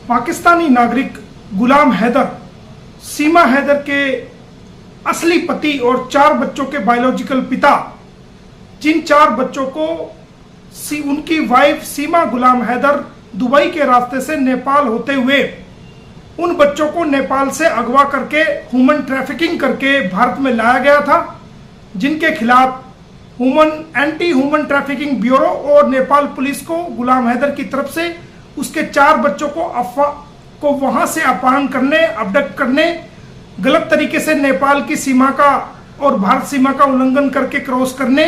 पाकिस्तानी नागरिक गुलाम हैदर, सीमा हैदर के असली पति और 4 बच्चों के बायोलॉजिकल पिता, जिन 4 बच्चों को उनकी वाइफ सीमा गुलाम हैदर दुबई के रास्ते से नेपाल होते हुए उन बच्चों को नेपाल से अगवा करके ह्यूमन ट्रैफिकिंग करके भारत में लाया गया था, जिनके खिलाफ एंटी ह्यूमन ट्रैफिकिंग ब्यूरो और नेपाल पुलिस को गुलाम हैदर की तरफ से उसके 4 बच्चों को वहां से अपहरण करने, अबडक्ट करने, गलत तरीके से नेपाल की सीमा का और भारत सीमा का उल्लंघन करके क्रॉस करने,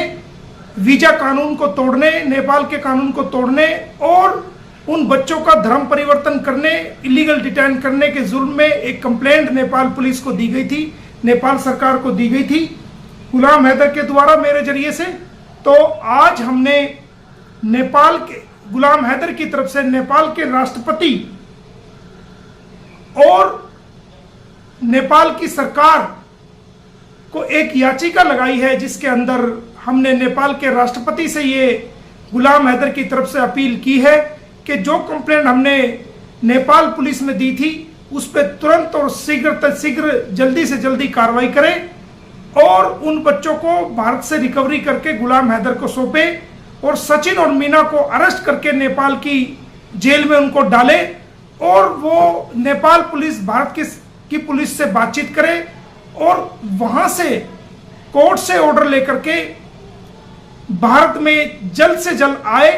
वीजा कानून को तोड़ने, नेपाल के कानून को तोड़ने और उन बच्चों का धर्म परिवर्तन करने, इलीगल डिटेन करने के जुर्म में एक कंप्लेंट नेपाल पुलिस को दी गई थी, नेपाल सरकार को दी गई थी गुलाम हैदर के द्वारा मेरे जरिए से। तो आज हमने नेपाल के गुलाम हैदर की तरफ से नेपाल के राष्ट्रपति और नेपाल की सरकार को एक याचिका लगाई है, जिसके अंदर हमने नेपाल के राष्ट्रपति से ये गुलाम हैदर की तरफ से अपील की है कि जो कंप्लेंट हमने नेपाल पुलिस में दी थी उस पर तुरंत और शीघ्र जल्दी से जल्दी कार्रवाई करें और उन बच्चों को भारत से रिकवरी करके गुलाम हैदर को सौंपे और सचिन और मीना को अरेस्ट करके नेपाल की जेल में उनको डाले और वो नेपाल पुलिस भारत की पुलिस से बातचीत करे और वहां से कोर्ट से ऑर्डर लेकर के भारत में जल्द से जल्द आए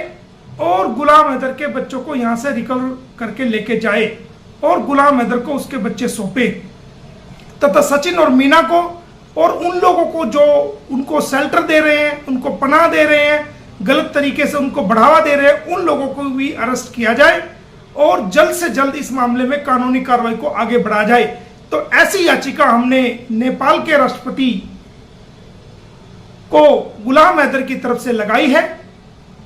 और गुलाम हैदर के बच्चों को यहां से रिकवर करके लेके जाए और गुलाम हैदर को उसके बच्चे सौंपे तथा सचिन और मीना को और उन लोगों को जो उनको शेल्टर दे रहे हैं, उनको पनाह दे रहे हैं, गलत तरीके से उनको बढ़ावा दे रहे हैं, उन लोगों को भी अरेस्ट किया जाए और जल्द से जल्द इस मामले में कानूनी कार्रवाई को आगे बढ़ाया जाए। तो ऐसी याचिका हमने नेपाल के राष्ट्रपति को गुलाम हैदर की तरफ से लगाई है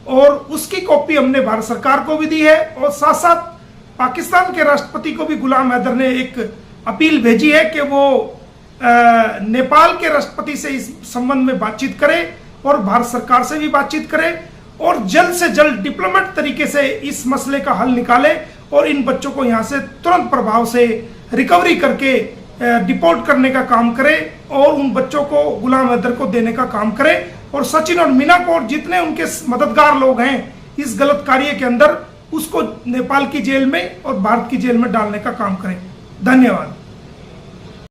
और उसकी कॉपी हमने भारत सरकार को भी दी है और साथ साथ पाकिस्तान के राष्ट्रपति को भी गुलाम हैदर ने एक अपील भेजी है कि वो नेपाल के राष्ट्रपति से इस संबंध में बातचीत करें और भारत सरकार से भी बातचीत करें और जल्द से जल्द डिप्लोमेट तरीके से इस मसले का हल निकाले और इन बच्चों को यहां से तुरंत प्रभाव से रिकवरी करके डिपोर्ट करने का काम करें और उन बच्चों को गुलाम हैदर को देने का काम करें और सचिन और मीना को और जितने उनके मददगार लोग हैं इस गलत कार्य के अंदर उसको नेपाल की जेल में और भारत की जेल में डालने का काम करें। धन्यवाद।